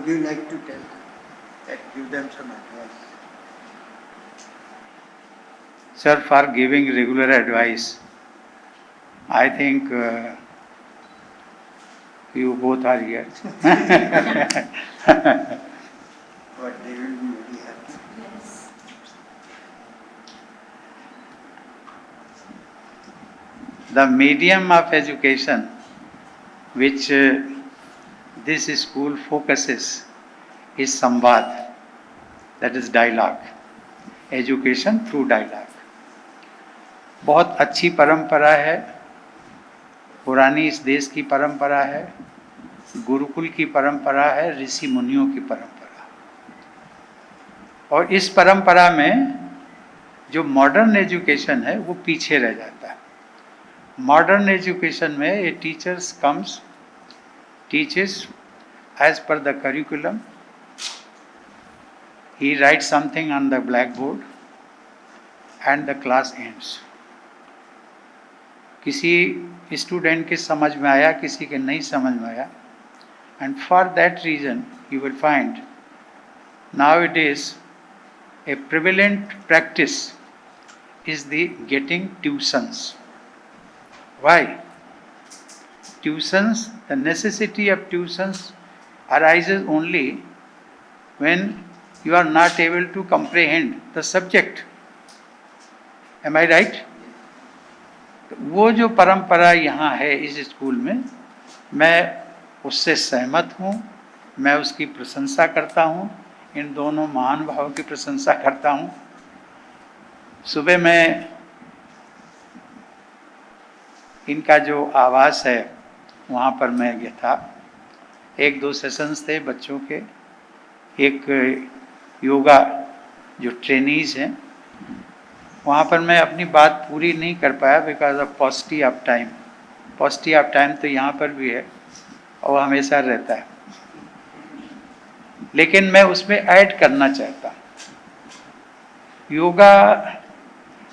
would you like to tell them, give them some advice? Sir, for giving regular advice, I think you both are here. But they will be very happy. Yes. The medium of education which this school focuses is Samvad, that is dialogue, education through dialogue. बहुत अच्छी परंपरा है, पुरानी इस देश की परंपरा है, गुरुकुल की परंपरा है, ऋषि मुनियों की परंपरा। और इस परंपरा में जो मॉडर्न एजुकेशन है वो पीछे रह जाता है। मॉडर्न एजुकेशन में a teachers comes, teaches as per the curriculum, he writes something on the blackboard and the class ends. किसी स्टूडेंट के समझ में आया, किसी के नहीं समझ में आया, and for that reason you will find nowadays a prevalent practice is the getting tuitions. Why? Tuitions, the necessity of tuitions arises only when you are not able to comprehend the subject. Am I right? वो जो परंपरा यहाँ है इस school में, मैं उससे सहमत हूँ, मैं उसकी प्रशंसा करता हूँ, इन दोनों महान भावों की प्रशंसा करता हूँ। सुबह में इनका जो आवास है वहाँ पर मैं गया था, एक दो सेशंस थे बच्चों के, एक योगा जो ट्रेनीज हैं, वहाँ पर मैं अपनी बात पूरी नहीं कर पाया because of पॉसिटी of time. पॉसिटी of time तो यहाँ पर भी है और हमेशा रहता है, लेकिन मैं उसमें ऐड करना चाहता हूँ। Yoga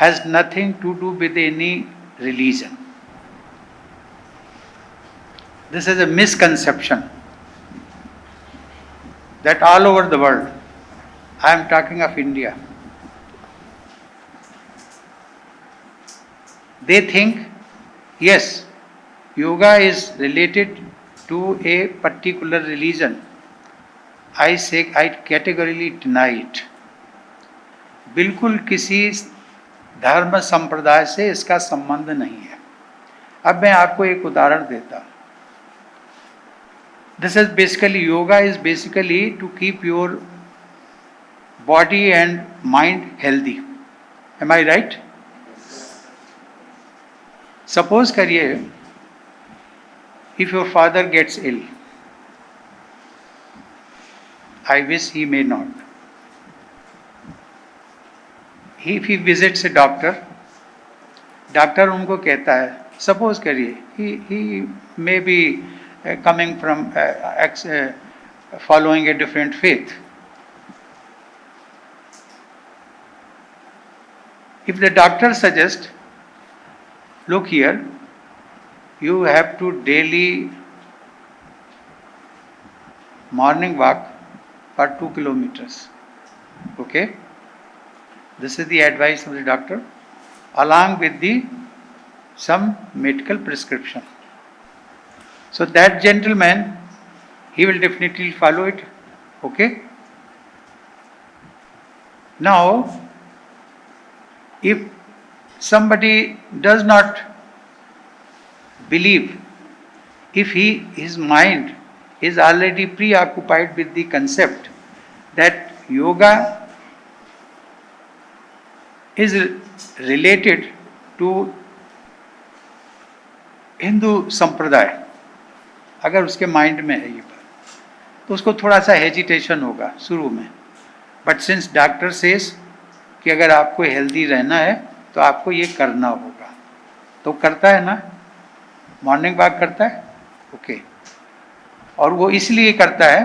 has nothing to do with any religion. This is a misconception that all over the world, I am talking of India, they think, yes, yoga is related to a particular religion. I say, I categorically deny it. बिल्कुल किसी धर्म संप्रदाय से इसका संबंध नहीं है। अब मैं आपको एक उदाहरण देता हूँ। This is basically, yoga is basically to keep your body and mind healthy. Am I right? Suppose करिए, if your father gets ill, I wish he may not. If he visits a doctor, doctor उनको कहता है, suppose करिए, he may be coming from following a different faith. If the doctor suggests, look here, you have to daily morning walk for 2 kilometers. Okay? This is the advice of the doctor, along with the some medical prescription. So that gentleman, he will definitely follow it. Okay? Now, if somebody does not believe, if his mind is already preoccupied with the concept that yoga is related to Hindu संप्रदाय, अगर उसके mind में है ये बात, तो उसको थोड़ा सा हेजिटेशन होगा शुरू में। बट सिंस डॉक्टर सेज कि अगर आपको हेल्दी रहना है तो आपको ये करना होगा, तो करता है ना, मॉर्निंग वॉक करता है। ओके, और वो इसलिए करता है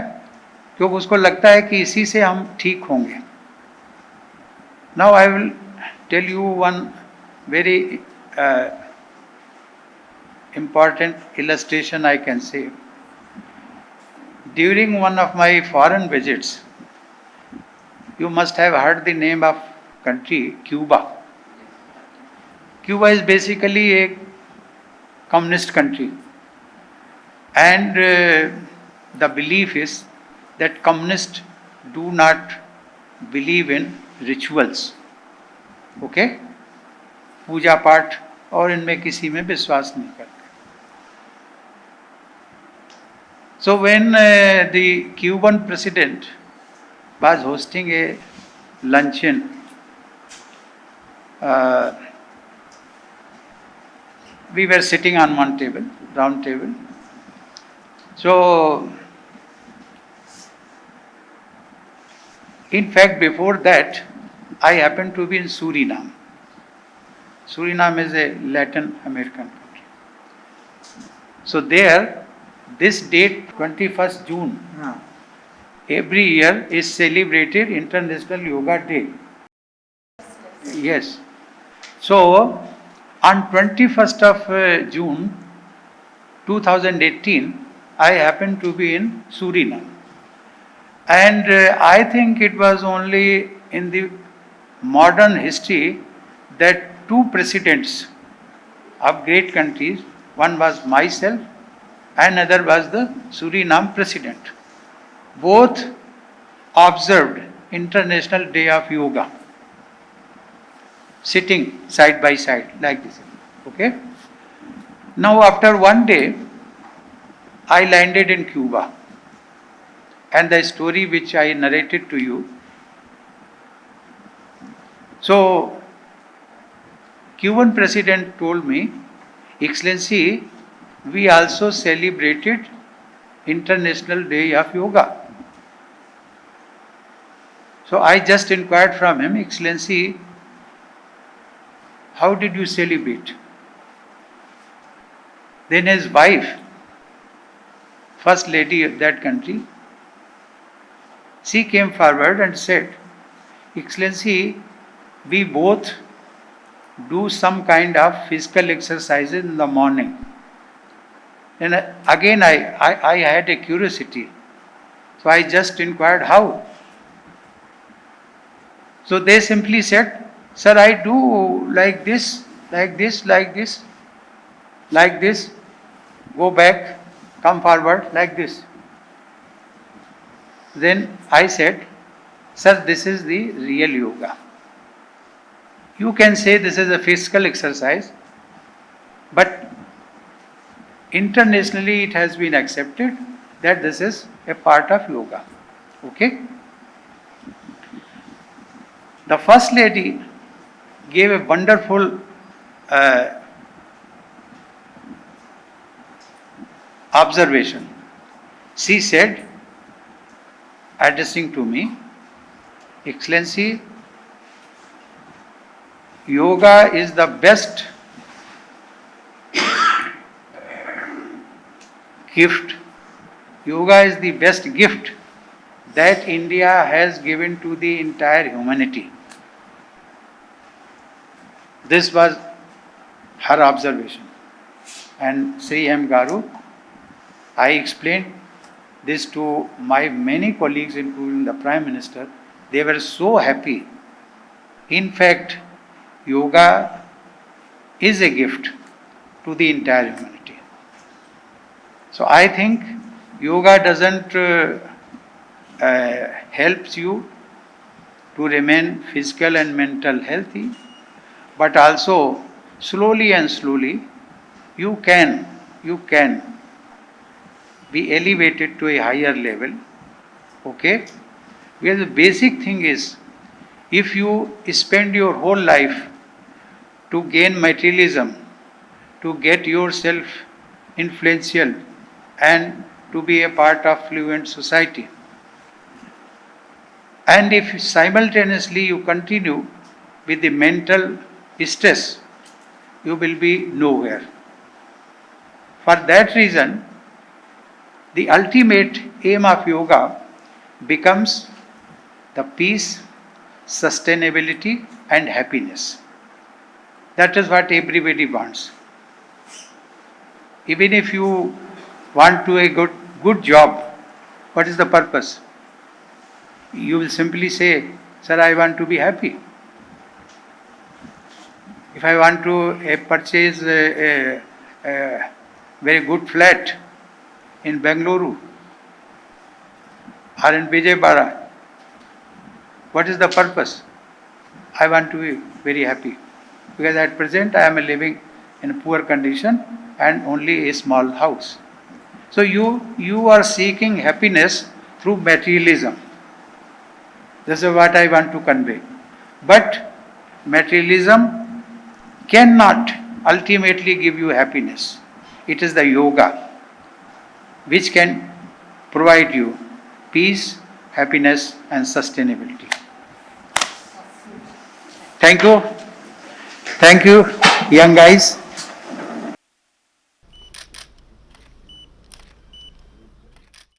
क्योंकि उसको लगता है कि इसी से हम ठीक होंगे। Now I will tell you one very important illustration I can say. During one of my foreign visits, you must have heard the name of country Cuba. Cuba is basically a communist country, and the belief is that communists do not believe in rituals. Okay? पूजा पाठ और इनमें किसी में विश्वास नहीं करते. So when the Cuban president was hosting a luncheon, we were sitting on one table, round table. So, in fact, before that, I happened to be in Suriname. Suriname is a Latin American country. So there, this date, 21st June, every year is celebrated International Yoga Day. Yes. So, on 21st of June 2018, I happened to be in Suriname. And I think it was only in the modern history that two presidents of great countries, one was myself and another was the Suriname president, both observed International Day of Yoga, sitting side by side like this. Okay? Now after one day, I landed in Cuba, and the story which I narrated to you. So, Cuban president told me, Excellency, we also celebrated International Day of Yoga. So I just inquired from him, Excellency, how did you celebrate? Then his wife, first lady of that country, she came forward and said, Excellency, we both do some kind of physical exercises in the morning. And again I had a curiosity. So I just inquired how. So they simply said, Sir, I do like this, like this, like this, like this, go back, come forward, like this. Then I said, Sir, this is the real yoga. You can say this is a physical exercise, but internationally it has been accepted that this is a part of yoga. Okay? The first lady gave a wonderful observation. She said, addressing to me, Excellency, yoga is the best gift. Yoga is the best gift that India has given to the entire humanity. This was her observation. And Sri M. Garu, I explained this to my many colleagues, including the Prime Minister. They were so happy. In fact, yoga is a gift to the entire humanity. So I think yoga doesn't helps you to remain physical and mental healthy, but also slowly and slowly you can be elevated to a higher level. Okay? Because the basic thing is, if you spend your whole life to gain materialism, to get yourself influential and to be a part of fluent society, and if simultaneously you continue with the mental stress, you will be nowhere. For that reason, the ultimate aim of yoga becomes the peace, sustainability and happiness. That is what everybody wants. Even if you want to a good job, What is the purpose? You will simply say, sir, I want to be happy. If I want to purchase a very good flat in Bengaluru or in Vijayawada, what is the purpose? I want to be very happy. Because at present I am living in a poor condition and only a small house. So you are seeking happiness through materialism. This is what I want to convey. But materialism cannot ultimately give you happiness. It is the yoga which can provide you peace, happiness, and sustainability. Thank you. Thank you, young guys.